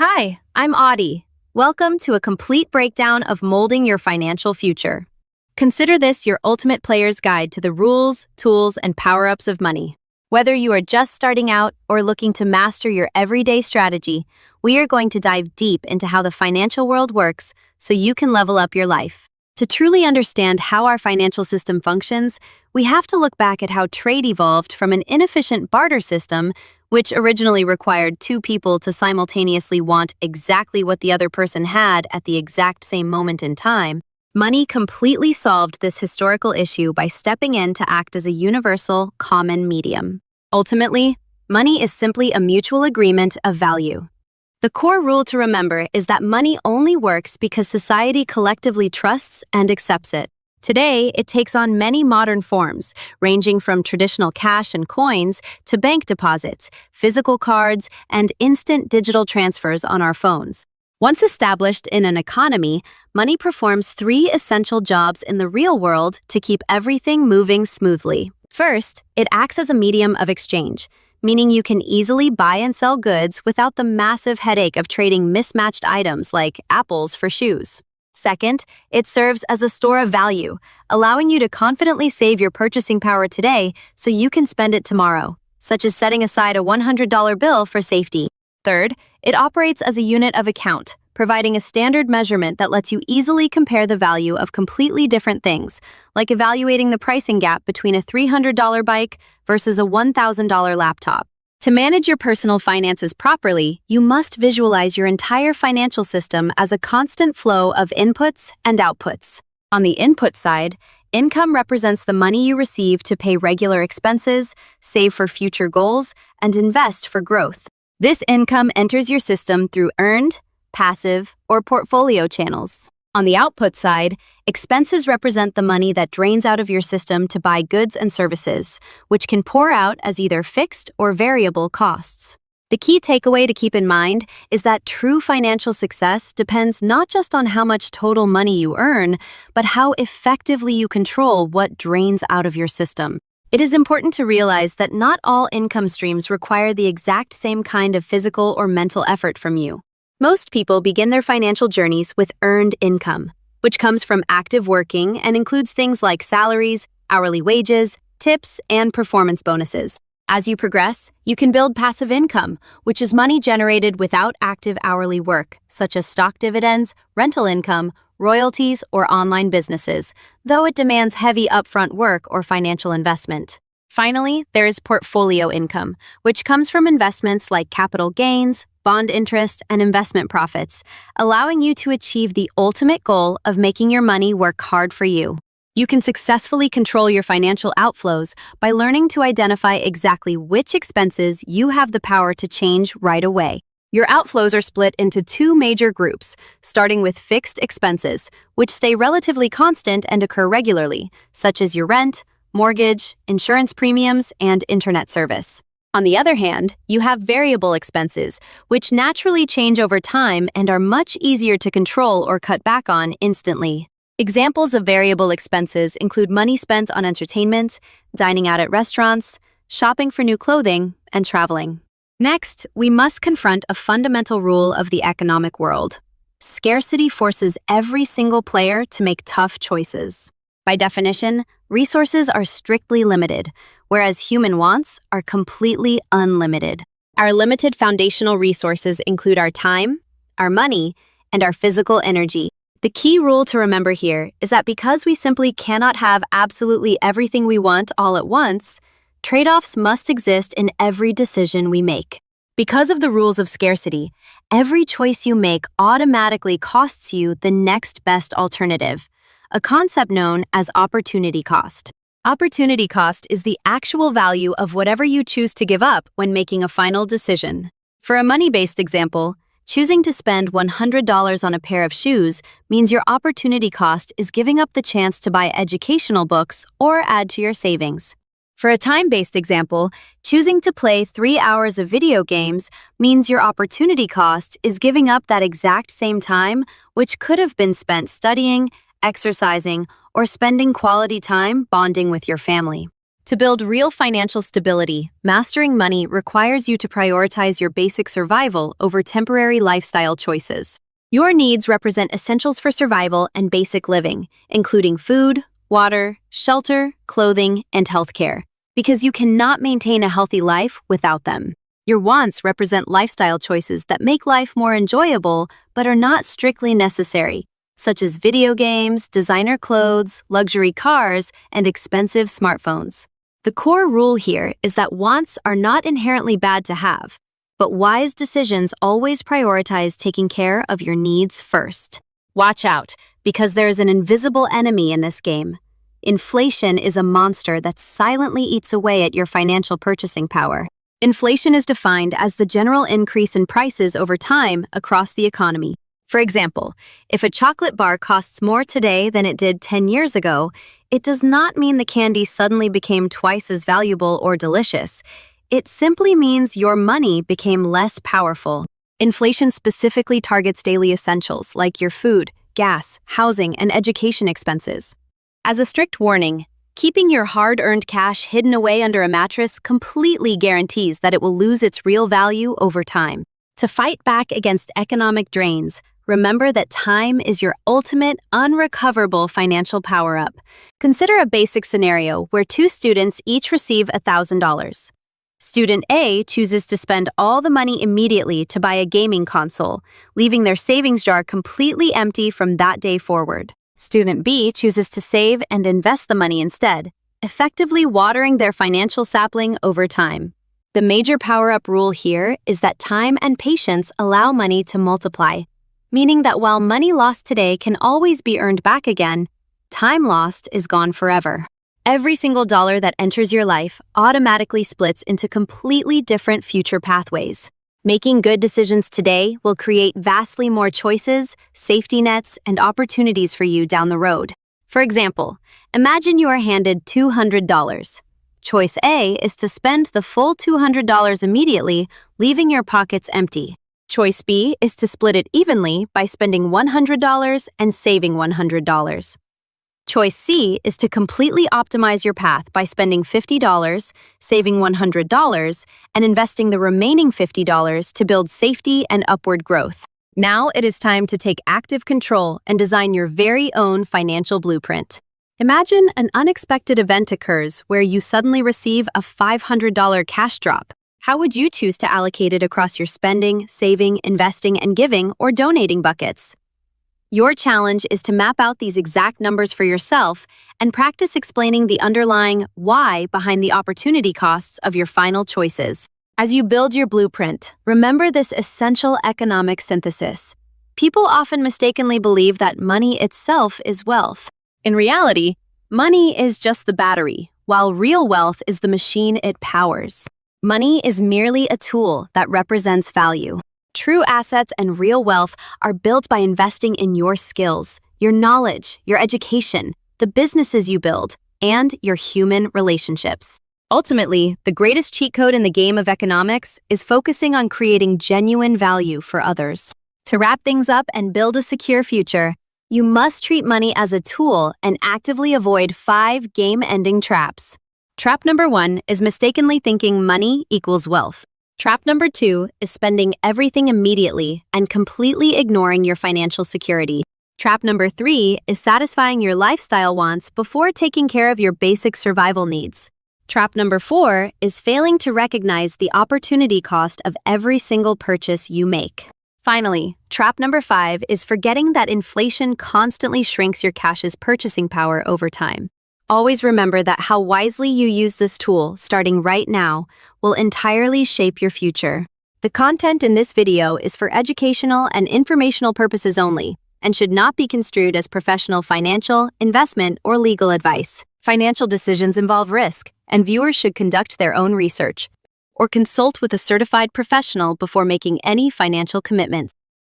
Hi, I'm Audie. Welcome to a complete breakdown of molding your financial future. Consider this your ultimate player's guide to the rules, tools, and power-ups of money. Whether you are just starting out or looking to master your everyday strategy, we are going to dive deep into how the financial world works so you can level up your life. To truly understand how our financial system functions, we have to look back at how trade evolved from an inefficient barter system, which originally required two people to simultaneously want exactly what the other person had at the exact same moment in time. Money completely solved this historical issue by stepping in to act as a universal, common medium. Ultimately, money is simply a mutual agreement of value. The core rule to remember is that money only works because society collectively trusts and accepts it. Today, it takes on many modern forms, ranging from traditional cash and coins to bank deposits, physical cards, and instant digital transfers on our phones. Once established in an economy, money performs three essential jobs in the real world to keep everything moving smoothly. First, it acts as a medium of exchange, meaning you can easily buy and sell goods without the massive headache of trading mismatched items like apples for shoes. Second, it serves as a store of value, allowing you to confidently save your purchasing power today so you can spend it tomorrow, such as setting aside a $100 bill for safety. Third, it operates as a unit of account, providing a standard measurement that lets you easily compare the value of completely different things, like evaluating the pricing gap between a $300 bike versus a $1,000 laptop. To manage your personal finances properly, you must visualize your entire financial system as a constant flow of inputs and outputs. On the input side, income represents the money you receive to pay regular expenses, save for future goals, and invest for growth. This income enters your system through earned, passive, or portfolio channels. On the output side, expenses represent the money that drains out of your system to buy goods and services, which can pour out as either fixed or variable costs. The key takeaway to keep in mind is that true financial success depends not just on how much total money you earn, but how effectively you control what drains out of your system. It is important to realize that not all income streams require the exact same kind of physical or mental effort from you. Most people begin their financial journeys with earned income, which comes from active working and includes things like salaries, hourly wages, tips, and performance bonuses. As you progress, you can build passive income, which is money generated without active hourly work, such as stock dividends, rental income, royalties, or online businesses, though it demands heavy upfront work or financial investment. Finally, there is portfolio income, which comes from investments like capital gains, bond interest, and investment profits, allowing you to achieve the ultimate goal of making your money work hard for you. You can successfully control your financial outflows by learning to identify exactly which expenses you have the power to change right away. Your outflows are split into two major groups, starting with fixed expenses, which stay relatively constant and occur regularly, such as your rent, mortgage, insurance premiums, and internet service. On the other hand, you have variable expenses, which naturally change over time and are much easier to control or cut back on instantly. Examples of variable expenses include money spent on entertainment, dining out at restaurants, shopping for new clothing, and traveling. Next, we must confront a fundamental rule of the economic world. Scarcity forces every single player to make tough choices. By definition, resources are strictly limited, whereas human wants are completely unlimited. Our limited foundational resources include our time, our money, and our physical energy. The key rule to remember here is that because we simply cannot have absolutely everything we want all at once, trade-offs must exist in every decision we make. Because of the rules of scarcity, every choice you make automatically costs you the next best alternative, a concept known as opportunity cost. Opportunity cost is the actual value of whatever you choose to give up when making a final decision. For a money-based example, choosing to spend $100 on a pair of shoes means your opportunity cost is giving up the chance to buy educational books or add to your savings. For a time-based example, choosing to play 3 hours of video games means your opportunity cost is giving up that exact same time, which could have been spent studying, exercising, or spending quality time bonding with your family. To build real financial stability, mastering money requires you to prioritize your basic survival over temporary lifestyle choices. Your needs represent essentials for survival and basic living, including food, water, shelter, clothing, and healthcare, because you cannot maintain a healthy life without them. Your wants represent lifestyle choices that make life more enjoyable but are not strictly necessary, such as video games, designer clothes, luxury cars, and expensive smartphones. The core rule here is that wants are not inherently bad to have, but wise decisions always prioritize taking care of your needs first. Watch out, because there is an invisible enemy in this game. Inflation is a monster that silently eats away at your financial purchasing power. Inflation is defined as the general increase in prices over time across the economy. For example, if a chocolate bar costs more today than it did 10 years ago, it does not mean the candy suddenly became twice as valuable or delicious. It simply means your money became less powerful. Inflation specifically targets daily essentials like your food, gas, housing, and education expenses. As a strict warning, keeping your hard-earned cash hidden away under a mattress completely guarantees that it will lose its real value over time. To fight back against economic drains, remember that time is your ultimate, unrecoverable financial power-up. Consider a basic scenario where two students each receive $1,000. Student A chooses to spend all the money immediately to buy a gaming console, leaving their savings jar completely empty from that day forward. Student B chooses to save and invest the money instead, effectively watering their financial sapling over time. The major power-up rule here is that time and patience allow money to multiply, meaning that while money lost today can always be earned back again, time lost is gone forever. Every single dollar that enters your life automatically splits into completely different future pathways. Making good decisions today will create vastly more choices, safety nets, and opportunities for you down the road. For example, imagine you are handed $200. Choice A is to spend the full $200 immediately, leaving your pockets empty. Choice B is to split it evenly by spending $100 and saving $100. Choice C is to completely optimize your path by spending $50, saving $100, and investing the remaining $50 to build safety and upward growth. Now it is time to take active control and design your very own financial blueprint. Imagine an unexpected event occurs where you suddenly receive a $500 cash drop. How would you choose to allocate it across your spending, saving, investing, and giving or donating buckets? Your challenge is to map out these exact numbers for yourself and practice explaining the underlying why behind the opportunity costs of your final choices. As you build your blueprint, remember this essential economic synthesis. People often mistakenly believe that money itself is wealth. In reality, money is just the battery, while real wealth is the machine it powers. Money is merely a tool that represents value. True assets and real wealth are built by investing in your skills, your knowledge, your education, the businesses you build, and your human relationships. Ultimately, the greatest cheat code in the game of economics is focusing on creating genuine value for others. To wrap things up and build a secure future, you must treat money as a tool and actively avoid 5 game-ending traps. Trap number 1 is mistakenly thinking money equals wealth. Trap number 2 is spending everything immediately and completely ignoring your financial security. Trap number 3 is satisfying your lifestyle wants before taking care of your basic survival needs. Trap number 4 is failing to recognize the opportunity cost of every single purchase you make. Finally, trap number 5 is forgetting that inflation constantly shrinks your cash's purchasing power over time. Always remember that how wisely you use this tool, starting right now, will entirely shape your future. The content in this video is for educational and informational purposes only and should not be construed as professional financial, investment, or legal advice. Financial decisions involve risk, and viewers should conduct their own research or consult with a certified professional before making any financial commitments.